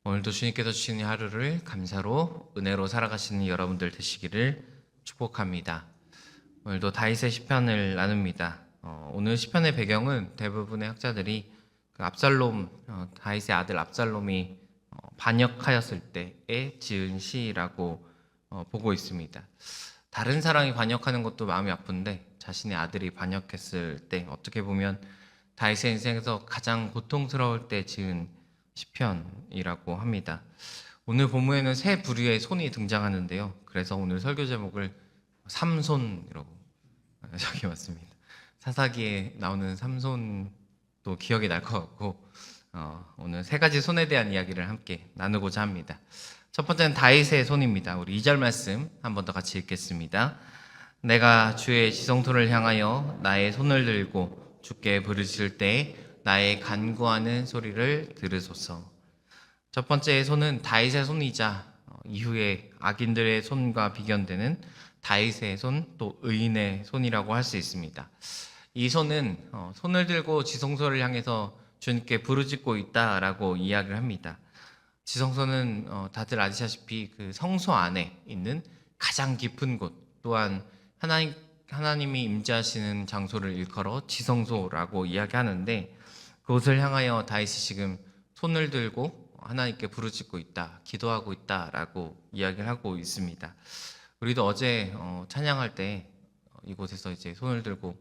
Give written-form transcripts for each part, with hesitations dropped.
오늘도 주님께서 주시는 하루를 감사로 은혜로 살아가시는 여러분들 되시기를 축복합니다. 오늘도 다윗의 시편을 나눕니다. 오늘 시편의 배경은 대부분의 학자들이 그 압살롬, 다윗의 아들 압살롬이 반역하였을 때에 지은 시라고 보고 있습니다. 다른 사람이 반역하는 것도 마음이 아픈데 자신의 아들이 반역했을 때 어떻게 보면 다윗의 인생에서 가장 고통스러울 때 지은 시편이라고 합니다. 오늘 본문에는 세 부류의 손이 등장하는데요. 그래서 오늘 설교 제목을 삼손이라고 적어봤습니다. 사사기에 나오는 삼손도 기억이 날 것 같고 오늘 세 가지 손에 대한 이야기를 함께 나누고자 합니다. 첫 번째는 다윗의 손입니다. 우리 2절 말씀 한 번 더 같이 읽겠습니다. 내가 주의 지성소를 향하여 나의 손을 들고 주께 부르실 때 나의 간구하는 소리를 들으소서. 첫 번째 손은 다윗의 손이자 이후에 악인들의 손과 비견되는 다윗의 손, 또 의인의 손이라고 할 수 있습니다. 이 손은 손을 들고 지성소를 향해서 주님께 부르짖고 있다라고 이야기를 합니다. 지성소는 다들 아시다시피 그 성소 안에 있는 가장 깊은 곳, 또한 하나님이 임재하시는 장소를 일컬어 지성소라고 이야기하는데, 그곳을 향하여 다윗이 지금 손을 들고 하나님께 부르짖고 있다, 기도하고 있다라고 이야기를 하고 있습니다. 우리도 어제 찬양할 때 이곳에서 이제 손을 들고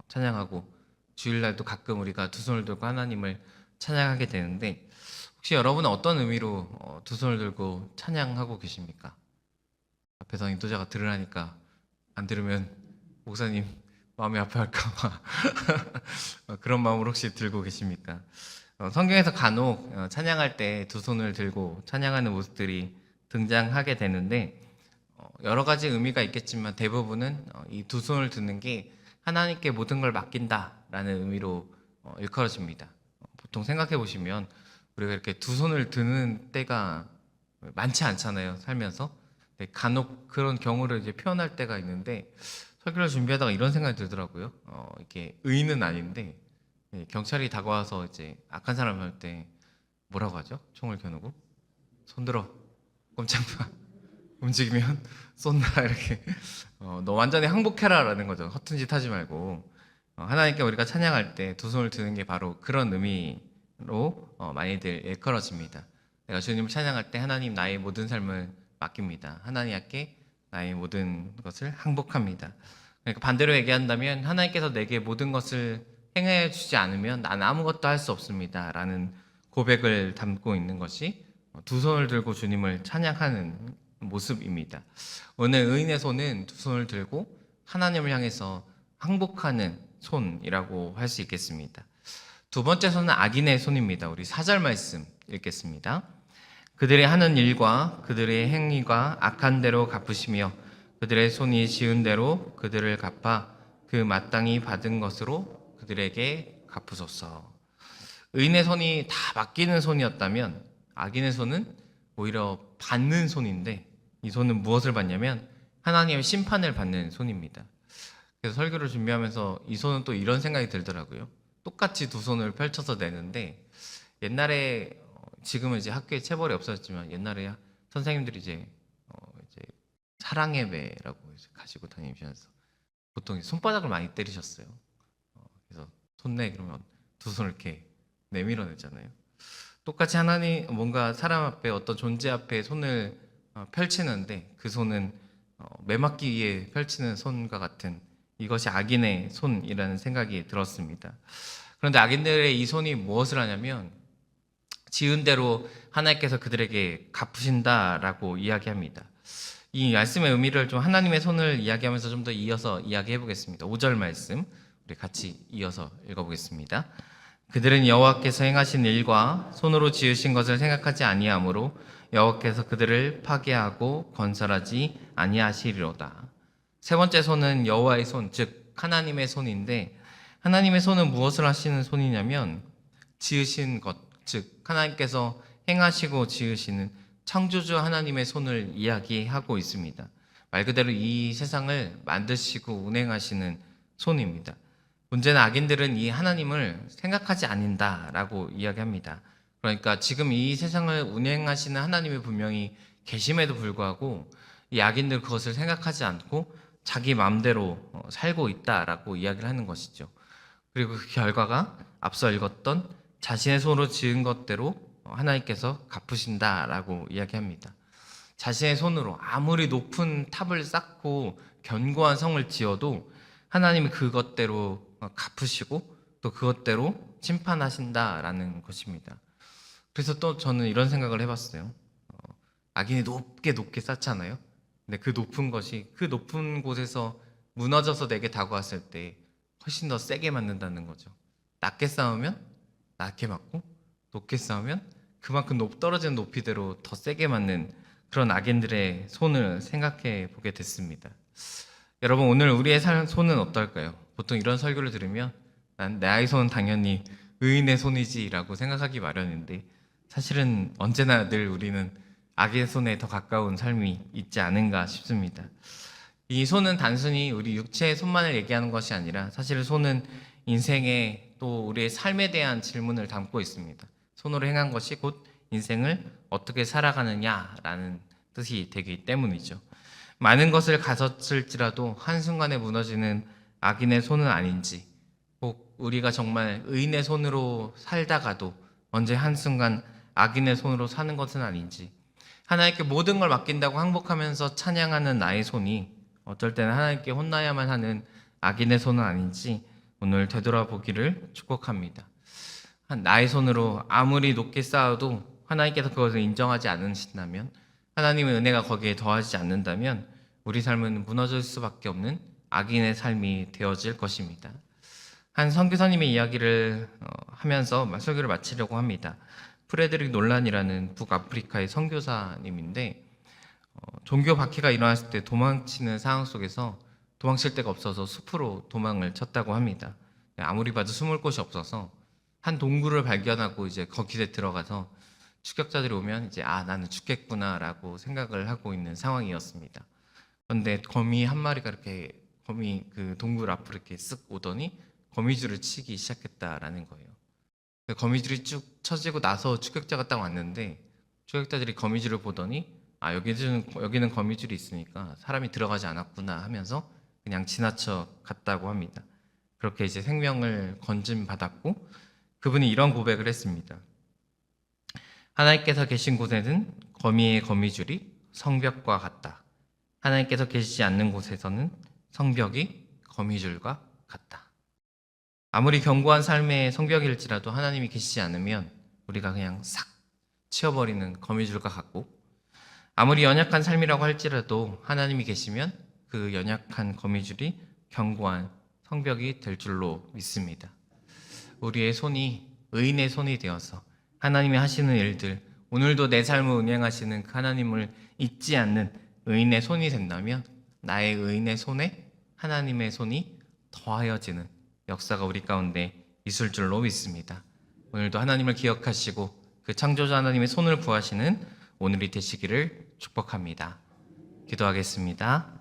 찬양하고, 주일날도 가끔 우리가 두 손을 들고 하나님을 찬양하게 되는데, 혹시 여러분은 어떤 의미로 두 손을 들고 찬양하고 계십니까? 앞에서 인도자가 들으라니까 안 들으면 목사님 마음이 아파할까 봐 그런 마음으로 혹시 들고 계십니까? 성경에서 간혹 찬양할 때 두 손을 들고 찬양하는 모습들이 등장하게 되는데, 여러 가지 의미가 있겠지만 대부분은 이 두 손을 드는 게 하나님께 모든 걸 맡긴다라는 의미로 일컬어집니다. 보통 생각해 보시면 우리가 이렇게 두 손을 드는 때가 많지 않잖아요, 살면서. 간혹 그런 경우를 이제 표현할 때가 있는데, 설교를 준비하다가 이런 생각이 들더라고요. 이게 의인은 아닌데 경찰이 다가와서 이제 악한 사람 할 때 뭐라고 하죠? 총을 겨누고 손들어, 꼼짝 마, 움직이면 쏜다, 이렇게 너 완전히 항복해라라는 거죠. 허튼 짓 하지 말고. 하나님께 우리가 찬양할 때 두 손을 드는 게 바로 그런 의미로 많이들 일컬어집니다. 내가 주님을 찬양할 때 하나님 나의 모든 삶을 맡깁니다. 하나님께 나의 모든 것을 항복합니다. 그러니까 반대로 얘기한다면 하나님께서 내게 모든 것을 행해 주지 않으면 난 아무것도 할 수 없습니다 라는 고백을 담고 있는 것이 두 손을 들고 주님을 찬양하는 모습입니다. 오늘 의인의 손은 두 손을 들고 하나님을 향해서 항복하는 손이라고 할 수 있겠습니다. 두 번째 손은 악인의 손입니다. 우리 4절 말씀 읽겠습니다. 그들의 하는 일과 그들의 행위가 악한 대로 갚으시며 그들의 손이 지은 대로 그들을 갚아 그 마땅히 받은 것으로 그들에게 갚으소서. 의인의 손이 다 맡기는 손이었다면 악인의 손은 오히려 받는 손인데, 이 손은 무엇을 받냐면 하나님의 심판을 받는 손입니다. 그래서 설교를 준비하면서 이 손은 또 이런 생각이 들더라고요. 똑같이 두 손을 펼쳐서 내는데, 옛날에 지금은 이제 학교에 체벌이 없어졌지만 옛날에 선생님들이 이제 사랑의 매라고 가지고 다니면서 보통 손바닥을 많이 때리셨어요. 그래서 손내 그러면 두 손을 이렇게 내밀어내잖아요. 똑같이 하나님 뭔가 사람 앞에 어떤 존재 앞에 손을 펼치는데 그 손은 매맞기 위해 펼치는 손과 같은, 이것이 악인의 손이라는 생각이 들었습니다. 그런데 악인들의 이 손이 무엇을 하냐면 지은 대로 하나님께서 그들에게 갚으신다라고 이야기합니다. 이 말씀의 의미를 좀 하나님의 손을 이야기하면서 좀 더 이어서 이야기해 보겠습니다. 5절 말씀 우리 같이 이어서 읽어보겠습니다. 그들은 여호와께서 행하신 일과 손으로 지으신 것을 생각하지 아니하므로 여호와께서 그들을 파괴하고 건설하지 아니하시리로다. 세 번째 손은 여호와의 손, 즉 하나님의 손인데, 하나님의 손은 무엇을 하시는 손이냐면 지으신 것, 즉 하나님께서 행하시고 지으시는 창조주 하나님의 손을 이야기하고 있습니다. 말 그대로 이 세상을 만드시고 운행하시는 손입니다. 문제는 악인들은 이 하나님을 생각하지 않는다라고 이야기합니다. 그러니까 지금 이 세상을 운행하시는 하나님이 분명히 계심에도 불구하고 이 악인들 그것을 생각하지 않고 자기 마음대로 살고 있다라고 이야기를 하는 것이죠. 그리고 그 결과가 앞서 읽었던 자신의 손으로 지은 것대로 하나님께서 갚으신다라고 이야기합니다. 자신의 손으로 아무리 높은 탑을 쌓고 견고한 성을 지어도 하나님이 그것대로 갚으시고 또 그것대로 심판하신다라는 것입니다. 그래서 또 저는 이런 생각을 해봤어요. 악인이 높게 높게 쌓잖아요. 근데 그 높은 것이 그 높은 곳에서 무너져서 내게 다가왔을 때 훨씬 더 세게 맞는다는 거죠. 낮게 쌓으면 낮게 맞고 높게 쌓으면 그만큼 떨어지는 높이대로 더 세게 맞는 그런 악인들의 손을 생각해 보게 됐습니다. 여러분, 오늘 우리의 손은 어떨까요? 보통 이런 설교를 들으면 나의 손은 당연히 의인의 손이지라고 생각하기 마련인데 사실은 언제나 늘 우리는 악의 손에 더 가까운 삶이 있지 않은가 싶습니다. 이 손은 단순히 우리 육체의 손만을 얘기하는 것이 아니라 사실 손은 인생의 또 우리의 삶에 대한 질문을 담고 있습니다. 손으로 행한 것이 곧 인생을 어떻게 살아가느냐라는 뜻이 되기 때문이죠. 많은 것을 가졌을지라도 한순간에 무너지는 악인의 손은 아닌지, 꼭 우리가 정말 의인의 손으로 살다가도 언제 한순간 악인의 손으로 사는 것은 아닌지, 하나님께 모든 걸 맡긴다고 항복하면서 찬양하는 나의 손이 어쩔 때는 하나님께 혼나야만 하는 악인의 손은 아닌지 오늘 되돌아보기를 축복합니다. 나의 손으로 아무리 높게 쌓아도 하나님께서 그것을 인정하지 않으신다면, 하나님의 은혜가 거기에 더하지 않는다면 우리 삶은 무너질 수밖에 없는 악인의 삶이 되어질 것입니다. 한 선교사님의 이야기를 하면서 설교를 마치려고 합니다. 프레드릭 놀란이라는 북아프리카의 선교사님인데 종교 박해가 일어났을 때 도망치는 상황 속에서 도망칠 데가 없어서 숲으로 도망을 쳤다고 합니다. 아무리 봐도 숨을 곳이 없어서 한 동굴을 발견하고 이제 거기에 들어가서 추격자들이 오면 이제 나는 죽겠구나라고 생각을 하고 있는 상황이었습니다. 그런데 거미 한 마리가 이렇게 그 동굴 앞으로 이렇게 쓱 오더니 거미줄을 치기 시작했다라는 거예요. 거미줄이 쭉 쳐지고 나서 추격자가 딱 왔는데 추격자들이 거미줄을 보더니 여기는 거미줄이 있으니까 사람이 들어가지 않았구나 하면서 그냥 지나쳐 갔다고 합니다. 그렇게 이제 생명을 건짐받았고 그분이 이런 고백을 했습니다. 하나님께서 계신 곳에는 거미의 거미줄이 성벽과 같다. 하나님께서 계시지 않는 곳에서는 성벽이 거미줄과 같다. 아무리 견고한 삶의 성벽일지라도 하나님이 계시지 않으면 우리가 그냥 싹 치워버리는 거미줄과 같고, 아무리 연약한 삶이라고 할지라도 하나님이 계시면 그 연약한 거미줄이 견고한 성벽이 될 줄로 믿습니다. 우리의 손이 의인의 손이 되어서 하나님이 하시는 일들, 오늘도 내 삶을 운행하시는 그 하나님을 잊지 않는 의인의 손이 된다면 나의 의인의 손에 하나님의 손이 더하여지는 역사가 우리 가운데 있을 줄로 믿습니다. 오늘도 하나님을 기억하시고 그 창조자 하나님의 손을 구하시는 오늘이 되시기를 축복합니다. 기도하겠습니다.